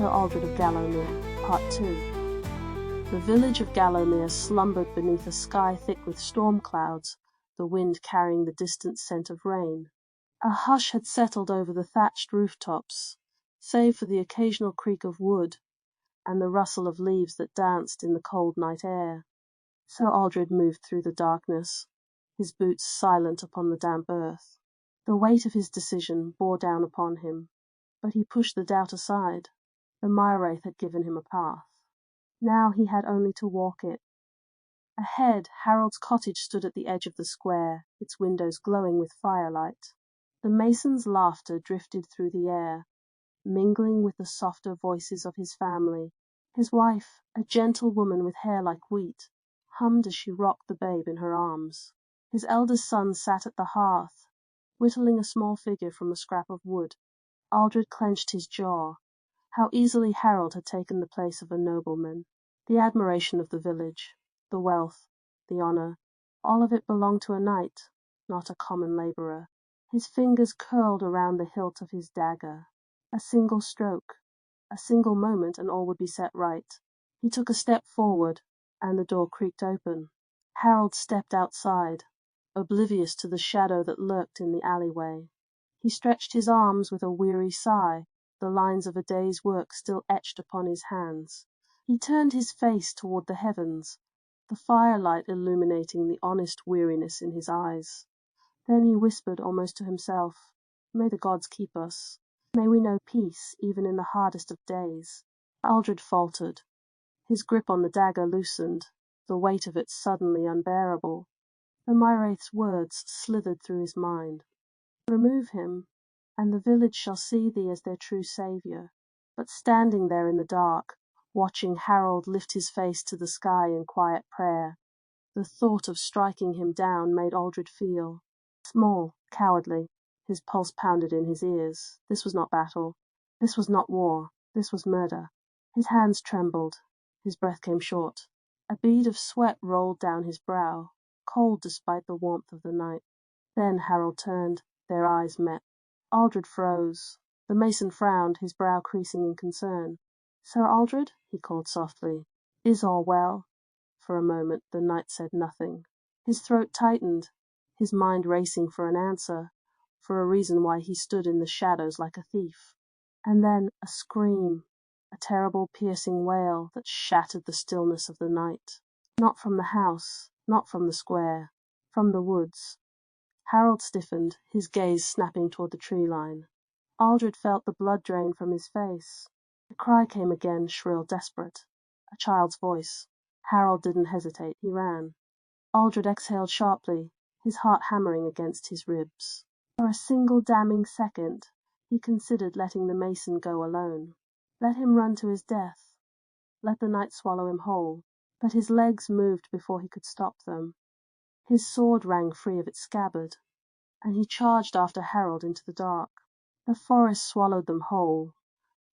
Sir Aldred of Gallowmere, Part 2. The village of Gallowmere slumbered beneath a sky thick with storm clouds, the wind carrying the distant scent of rain. A hush had settled over the thatched rooftops, save for the occasional creak of wood and the rustle of leaves that danced in the cold night air. Sir Aldred moved through the darkness, his boots silent upon the damp earth. The weight of his decision bore down upon him, but he pushed the doubt aside. The Mirewraith had given him a path. Now he had only to walk it. Ahead, Harold's cottage stood at the edge of the square, its windows glowing with firelight. The mason's laughter drifted through the air, mingling with the softer voices of his family. His wife, a gentle woman with hair like wheat, hummed as she rocked the babe in her arms. His eldest son sat at the hearth, whittling a small figure from a scrap of wood. Aldred clenched his jaw. How easily Harold had taken the place of a nobleman. The admiration of the village, the wealth, the honour, all of it belonged to a knight, not a common labourer. His fingers curled around the hilt of his dagger. A single stroke, a single moment, and all would be set right. He took a step forward, and the door creaked open. Harold stepped outside, oblivious to the shadow that lurked in the alleyway. He stretched his arms with a weary sigh, the lines of a day's work still etched upon his hands. He turned his face toward the heavens, the firelight illuminating the honest weariness in his eyes. Then he whispered almost to himself, "May the gods keep us. May we know peace even in the hardest of days." Aldred faltered. His grip on the dagger loosened, the weight of it suddenly unbearable. The Mirewraith's words slithered through his mind. "Remove him, and the village shall see thee as their true saviour." But standing there in the dark, watching Harold lift his face to the sky in quiet prayer, the thought of striking him down made Aldred feel small, cowardly. His pulse pounded in his ears. This was not battle. This was not war. This was murder. His hands trembled. His breath came short. A bead of sweat rolled down his brow, cold despite the warmth of the night. Then Harold turned. Their eyes met. Aldred froze. The mason frowned, his brow creasing in concern. "Sir Aldred," he called softly, "is all well?" For a moment the knight said nothing. His throat tightened, his mind racing for an answer, for a reason why he stood in the shadows like a thief. And then a scream, a terrible piercing wail that shattered the stillness of the night. Not from the house, not from the square, from the woods. Harold stiffened, his gaze snapping toward the tree line. Aldred felt the blood drain from his face. The cry came again, shrill, desperate. A child's voice. Harold didn't hesitate. He ran. Aldred exhaled sharply, his heart hammering against his ribs. For a single damning second, he considered letting the mason go alone. Let him run to his death. Let the night swallow him whole. But his legs moved before he could stop them. His sword rang free of its scabbard, and he charged after Harold into the dark. The forest swallowed them whole,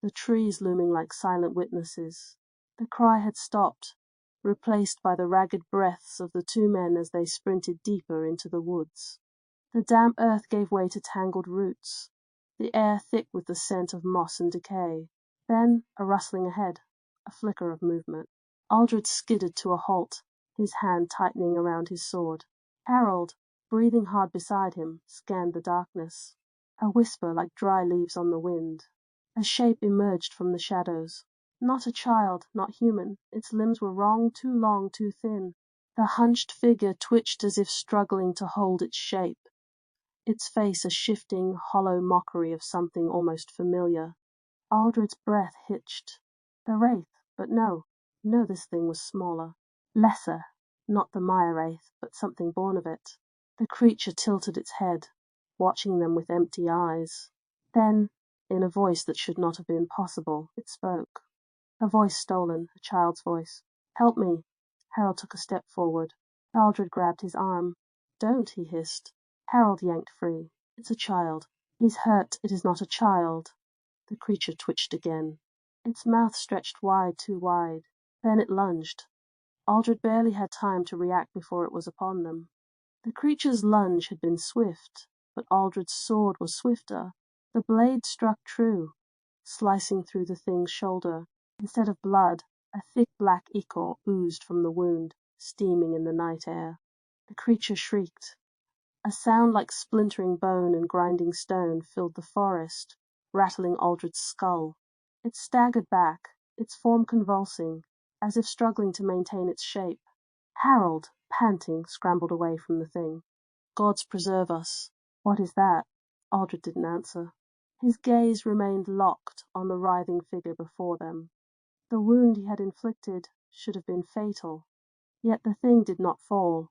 the trees looming like silent witnesses. The cry had stopped, replaced by the ragged breaths of the two men as they sprinted deeper into the woods. The damp earth gave way to tangled roots, the air thick with the scent of moss and decay. Then a rustling ahead, a flicker of movement. Aldred skidded to a halt, his hand tightening around his sword. Harold, breathing hard beside him, scanned the darkness. A whisper like dry leaves on the wind. A shape emerged from the shadows. Not a child, not human. Its limbs were wrong, too long, too thin. The hunched figure twitched as if struggling to hold its shape, its face a shifting, hollow mockery of something almost familiar. Aldred's breath hitched. The wraith, but no, this thing was smaller, lesser, not the Mirewraith, but something born of it. The creature tilted its head, watching them with empty eyes. Then, in a voice that should not have been possible, it spoke. A voice stolen, a child's voice. "Help me." Harold took a step forward. Aldred grabbed his arm. "Don't," he hissed. Harold yanked free. "It's a child." "He's hurt. It is not a child." The creature twitched again. Its mouth stretched wide, too wide. Then it lunged. Aldred barely had time to react before it was upon them. The creature's lunge had been swift, but Aldred's sword was swifter. The blade struck true, slicing through the thing's shoulder. Instead of blood, a thick black ichor oozed from the wound, steaming in the night air. The creature shrieked. A sound like splintering bone and grinding stone filled the forest, rattling Aldred's skull. It staggered back, its form convulsing, as if struggling to maintain its shape. Harold, panting, scrambled away from the thing. Gods preserve us. What is that? Aldred didn't answer. His gaze remained locked on the writhing figure before them. The wound he had inflicted should have been fatal, yet the thing did not fall.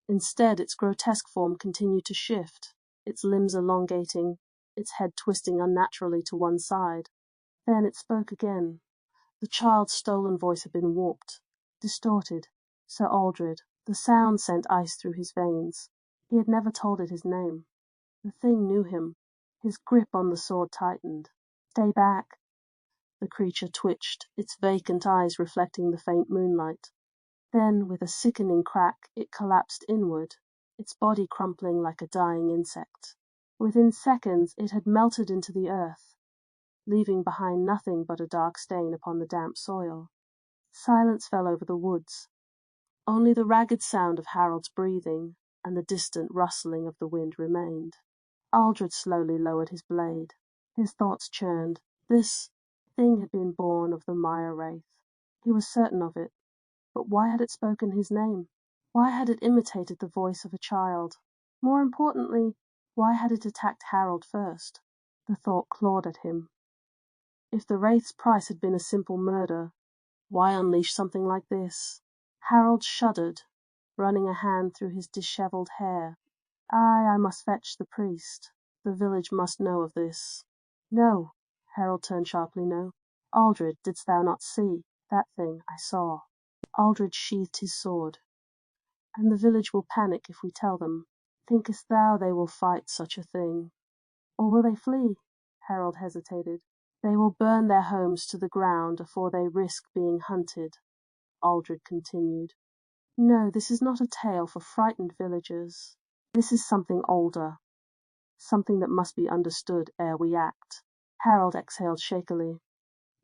Instead, its grotesque form continued to shift, its limbs elongating, its head twisting unnaturally to one side. Then it spoke again. The child's stolen voice had been warped, distorted. Sir Aldred, the sound sent ice through his veins. He had never told it his name. The thing knew him. His grip on the sword tightened. Stay back. The creature twitched, its vacant eyes reflecting the faint moonlight. Then, with a sickening crack, it collapsed inward, its body crumpling like a dying insect. Within seconds it had melted into the earth, leaving behind nothing but a dark stain upon the damp soil. Silence fell over the woods. Only the ragged sound of Harold's breathing and the distant rustling of the wind remained. Aldred slowly lowered his blade. His thoughts churned. This thing had been born of the Mirewraith. He was certain of it. But why had it spoken his name? Why had it imitated the voice of a child? More importantly, why had it attacked Harold first? The thought clawed at him. If the Wraith's price had been a simple murder, why unleash something like this? Harold shuddered, running a hand through his dishevelled hair. I must fetch the priest. The village must know of this. No. Harold turned sharply. No. Aldred, didst thou not see? That thing I saw. Aldred sheathed his sword. And the village will panic if we tell them. Thinkest thou they will fight such a thing? Or will they flee? Harold hesitated. They will burn their homes to the ground afore they risk being hunted. Aldred continued. No, this is not a tale for frightened villagers. This is something older. Something that must be understood ere we act. Harold exhaled shakily.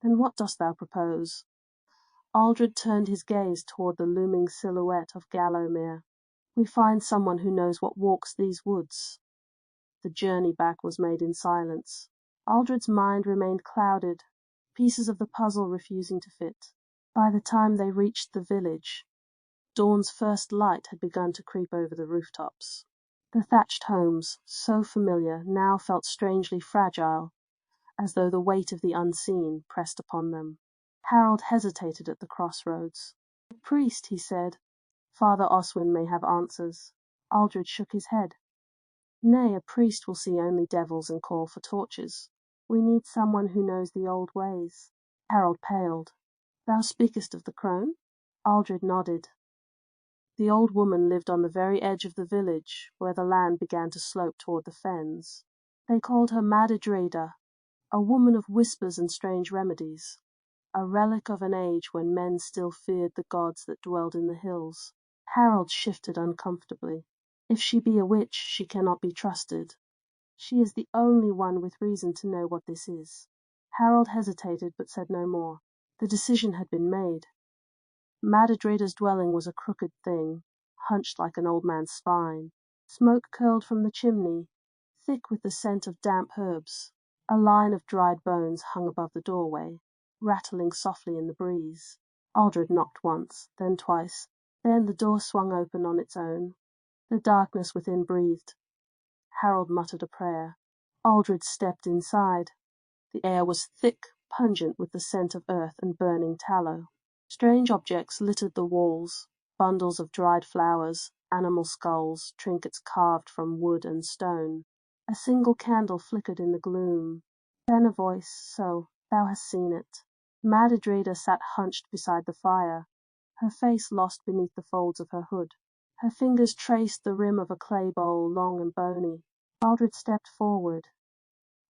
Then what dost thou propose? Aldred turned his gaze toward the looming silhouette of Gallowmere. We find someone who knows what walks these woods. The journey back was made in silence. Aldred's mind remained clouded, pieces of the puzzle refusing to fit. By the time they reached the village, dawn's first light had begun to creep over the rooftops. The thatched homes, so familiar, now felt strangely fragile, as though the weight of the unseen pressed upon them. Harold hesitated at the crossroads. The priest, he said. Father Oswin may have answers. Aldred shook his head. Nay, a priest will see only devils and call for torches. We need someone who knows the old ways. Harold paled. Thou speakest of the crone? Aldred nodded. The old woman lived on the very edge of the village, where the land began to slope toward the fens. They called her Mirewraith, a woman of whispers and strange remedies, a relic of an age when men still feared the gods that dwelled in the hills. Harold shifted uncomfortably. If she be a witch, she cannot be trusted. She is the only one with reason to know what this is. Harold hesitated, but said no more. The decision had been made. Mirewraith's dwelling was a crooked thing, hunched like an old man's spine. Smoke curled from the chimney, thick with the scent of damp herbs. A line of dried bones hung above the doorway, rattling softly in the breeze. Aldred knocked once, then twice. Then the door swung open on its own. The darkness within breathed. Harold muttered a prayer. Aldred stepped inside. The air was thick, pungent with the scent of earth and burning tallow. Strange objects littered the walls, bundles of dried flowers, animal skulls, trinkets carved from wood and stone. A single candle flickered in the gloom. Then a voice, so, thou hast seen it. Mirewraith sat hunched beside the fire, her face lost beneath the folds of her hood. Her fingers traced the rim of a clay bowl, long and bony. Aldred stepped forward.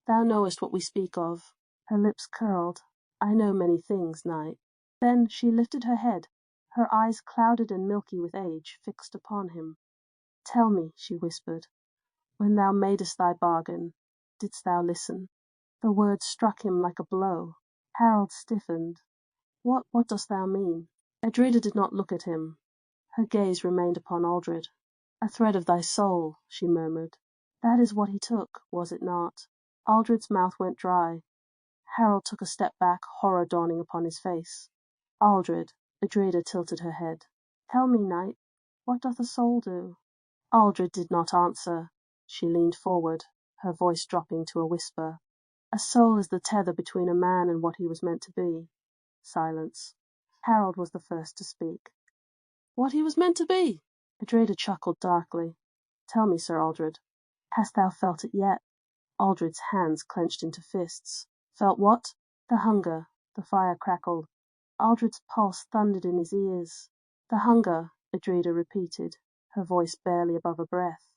Thou knowest what we speak of. Her lips curled. I know many things, knight. Then she lifted her head, her eyes clouded and milky with age, fixed upon him. Tell me, she whispered, when thou madest thy bargain, didst thou listen? The words struck him like a blow. Harold stiffened. What dost thou mean? Edreda did not look at him. Her gaze remained upon Aldred. A thread of thy soul, she murmured. That is what he took, was it not? Aldred's mouth went dry. Harold took a step back, horror dawning upon his face. Aldred, Edreda tilted her head. Tell me, knight, what doth a soul do? Aldred did not answer. She leaned forward, her voice dropping to a whisper. A soul is the tether between a man and what he was meant to be. Silence. Harold was the first to speak. What he was meant to be? Edreda chuckled darkly. Tell me, Sir Aldred, hast thou felt it yet? Aldred's hands clenched into fists. Felt what? The hunger. The fire crackled. Aldred's pulse thundered in his ears. The hunger, Edreda repeated, her voice barely above a breath.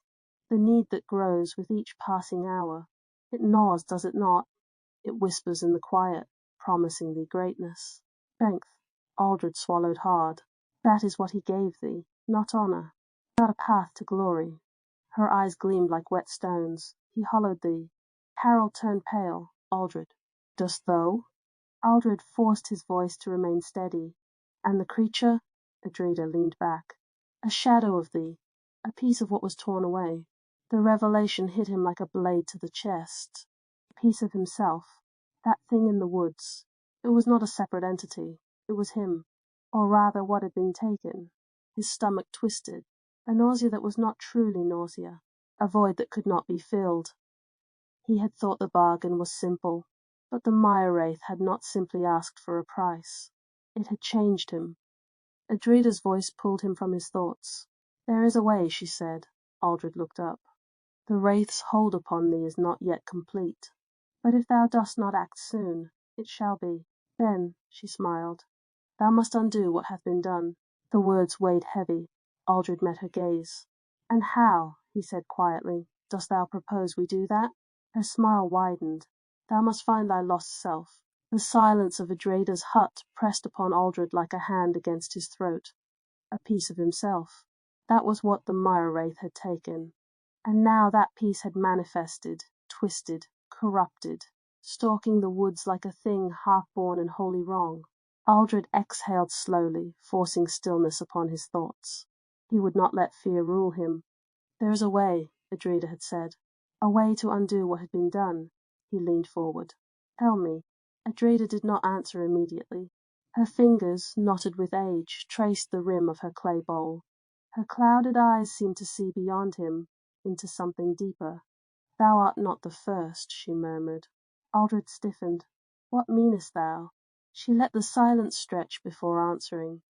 The need that grows with each passing hour. It gnaws, does it not? It whispers in the quiet, promising thee greatness. Strength. Aldred swallowed hard. That is what he gave thee, not honour, not a path to glory. Her eyes gleamed like wet stones. He hollowed thee. Harold turned pale. Aldred. Dost thou? Aldred forced his voice to remain steady. And the creature? Edreda leaned back. A shadow of thee, a piece of what was torn away. The revelation hit him like a blade to the chest. A piece of himself. That thing in the woods. It was not a separate entity. It was him. Or rather what had been taken. His stomach twisted. A nausea that was not truly nausea. A void that could not be filled. He had thought the bargain was simple. But the Mirewraith had not simply asked for a price. It had changed him. Edreda's voice pulled him from his thoughts. There is a way, she said. Aldred looked up. The Wraith's hold upon thee is not yet complete. But if thou dost not act soon, it shall be. Then, she smiled, thou must undo what hath been done. The words weighed heavy. Aldred met her gaze. And how, he said quietly, dost thou propose we do that? Her smile widened. Thou must find thy lost self. The silence of Edreda's hut pressed upon Aldred like a hand against his throat. A piece of himself. That was what the Mirewraith had taken. And now that piece had manifested, twisted, corrupted, stalking the woods like a thing half-born and wholly wrong. Aldred exhaled slowly, forcing stillness upon his thoughts. He would not let fear rule him. There is a way, Edreda had said. A way to undo what had been done. He leaned forward. Tell me. Edreda did not answer immediately. Her fingers, knotted with age, traced the rim of her clay bowl. Her clouded eyes seemed to see beyond him, into something deeper. Thou art not the first, she murmured. Aldred stiffened. What meanest thou? She let the silence stretch before answering.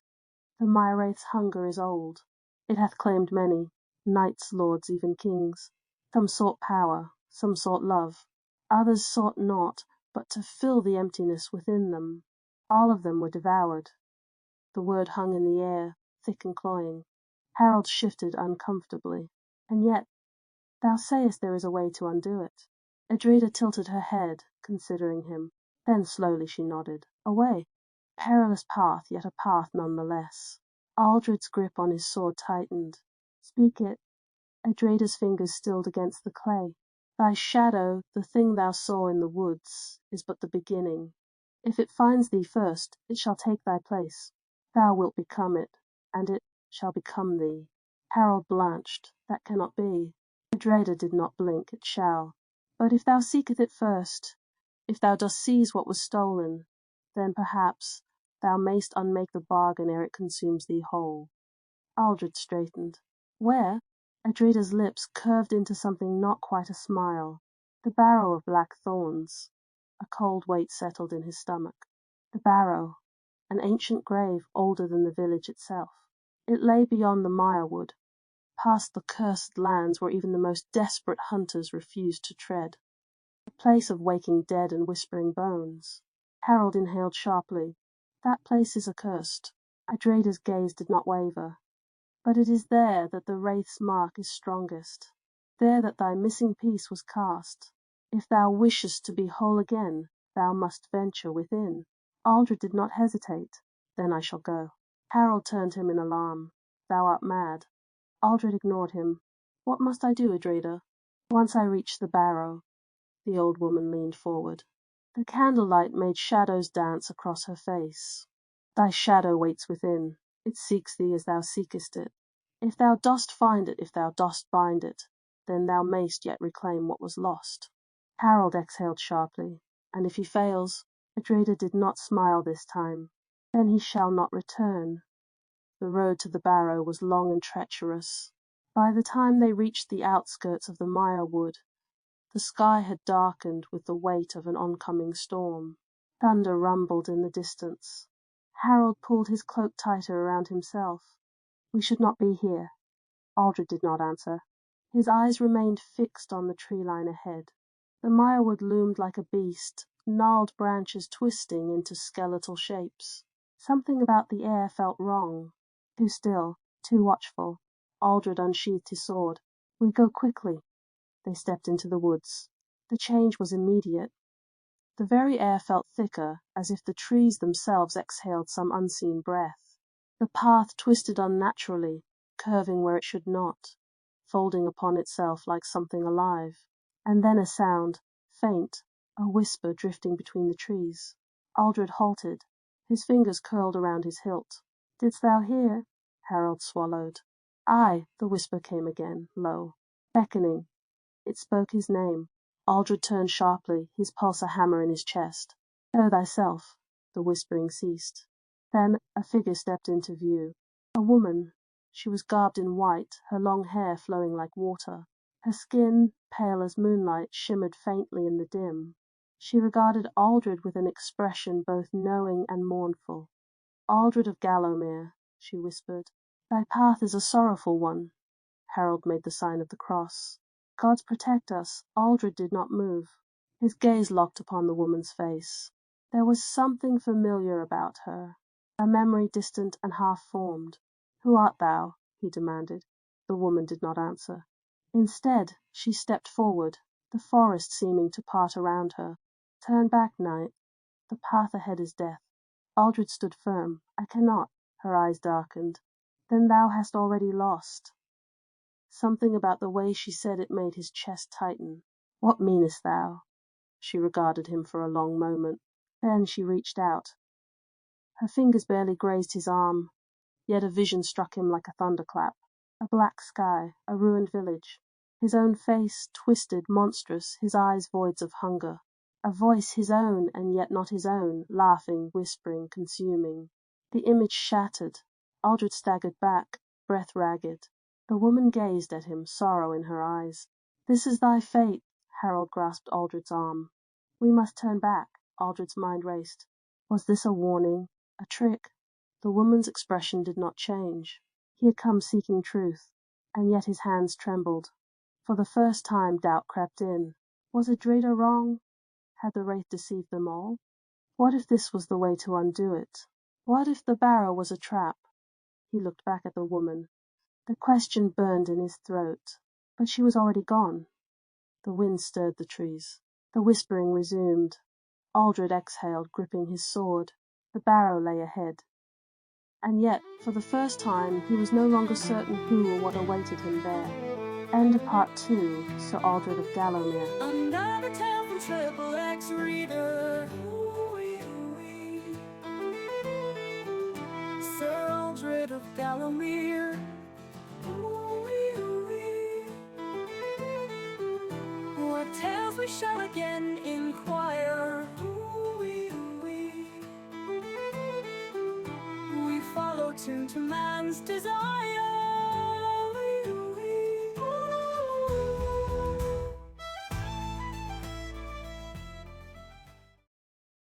The Mirewraith's hunger is old. It hath claimed many, knights, lords, even kings. Some sought power, some sought love. Others sought naught but to fill the emptiness within them. All of them were devoured. The word hung in the air, thick and cloying. Harold shifted uncomfortably. And yet, thou sayest there is a way to undo it. Edreda tilted her head, considering him. Then slowly she nodded. A way. Perilous path, yet a path none the less. Aldred's grip on his sword tightened. Speak it. Edreda's fingers stilled against the clay. Thy shadow, the thing thou saw in the woods, is but the beginning. If it finds thee first, it shall take thy place. Thou wilt become it, and it shall become thee. Harold blanched. That cannot be. Edreda did not blink. It shall. But if thou seeketh it first, if thou dost seize what was stolen, then perhaps thou mayst unmake the bargain ere it consumes thee whole. Aldred straightened. Where? Edreda's lips curved into something not quite a smile. The barrow of black thorns. A cold weight settled in his stomach. The barrow. An ancient grave older than the village itself. It lay beyond the mirewood, past the cursed lands where even the most desperate hunters refused to tread. A place of waking dead and whispering bones. Harold inhaled sharply. That place is accursed. Edreda's gaze did not waver. But it is there that the Wraith's mark is strongest. There that thy missing piece was cast. If thou wishest to be whole again, thou must venture within. Aldred did not hesitate. Then I shall go. Harold turned him in alarm. Thou art mad. Aldred ignored him. What must I do, Edreda? Once I reach the barrow. The old woman leaned forward. The candlelight made shadows dance across her face. Thy shadow waits within. It seeks thee as thou seekest it. If thou dost find it, if thou dost bind it, then thou mayst yet reclaim what was lost. Harold exhaled sharply, and if he fails, Aldred did not smile this time, then he shall not return. The road to the barrow was long and treacherous. By the time they reached the outskirts of the mire wood, the sky had darkened with the weight of an oncoming storm. Thunder rumbled in the distance. Harold pulled his cloak tighter around himself. We should not be here. Aldred did not answer. His eyes remained fixed on the tree line ahead. The mirewood loomed like a beast, gnarled branches twisting into skeletal shapes. Something about the air felt wrong. Too still, too watchful. Aldred unsheathed his sword. We go quickly. They stepped into the woods. The change was immediate. The very air felt thicker, as if the trees themselves exhaled some unseen breath. The path twisted unnaturally, curving where it should not, folding upon itself like something alive. And then a sound, faint, a whisper drifting between the trees. Aldred halted. His fingers curled around his hilt. "Didst thou hear?" Harold swallowed. "Aye," the whisper came again, low, beckoning. It spoke his name. Aldred turned sharply, his pulse a hammer in his chest. "Show thyself." The whispering ceased. Then a figure stepped into view. A woman. She was garbed in white, her long hair flowing like water. Her skin, pale as moonlight, shimmered faintly in the dim. She regarded Aldred with an expression both knowing and mournful. "Aldred of Gallowmere," she whispered, "thy path is a sorrowful one." Harold made the sign of the cross. "Gods protect us." Aldred did not move. His gaze locked upon the woman's face. There was something familiar about her, a memory distant and half-formed. "Who art thou?" he demanded. The woman did not answer. Instead, she stepped forward, the forest seeming to part around her. "Turn back, knight. The path ahead is death." Aldred stood firm. "I cannot." Her eyes darkened. "Then thou hast already lost." Something about the way she said it made his chest tighten. "What meanest thou?" She regarded him for a long moment. Then she reached out. Her fingers barely grazed his arm, yet a vision struck him like a thunderclap. A black sky, a ruined village. His own face, twisted, monstrous, his eyes voids of hunger. A voice his own, and yet not his own, laughing, whispering, consuming. The image shattered. Aldred staggered back, breath ragged. The woman gazed at him, sorrow in her eyes. "This is thy fate." Harold grasped Aldred's arm. "We must turn back." Aldred's mind raced. Was this a warning? A trick? The woman's expression did not change. He had come seeking truth, and yet his hands trembled. For the first time doubt crept in. Was Aldred wrong? Had the wraith deceived them all? What if this was the way to undo it? What if the barrow was a trap? He looked back at the woman. The question burned in his throat, but she was already gone. The wind stirred the trees. The whispering resumed. Aldred exhaled, gripping his sword. The barrow lay ahead. And yet, for the first time, he was no longer certain who or what awaited him there. End of Part 2, Sir Aldred of Gallowmere. Another tale from TripplEXreader. Sir Aldred of Gallowmere. What tales we shall again inquire. We follow tune to man's desire.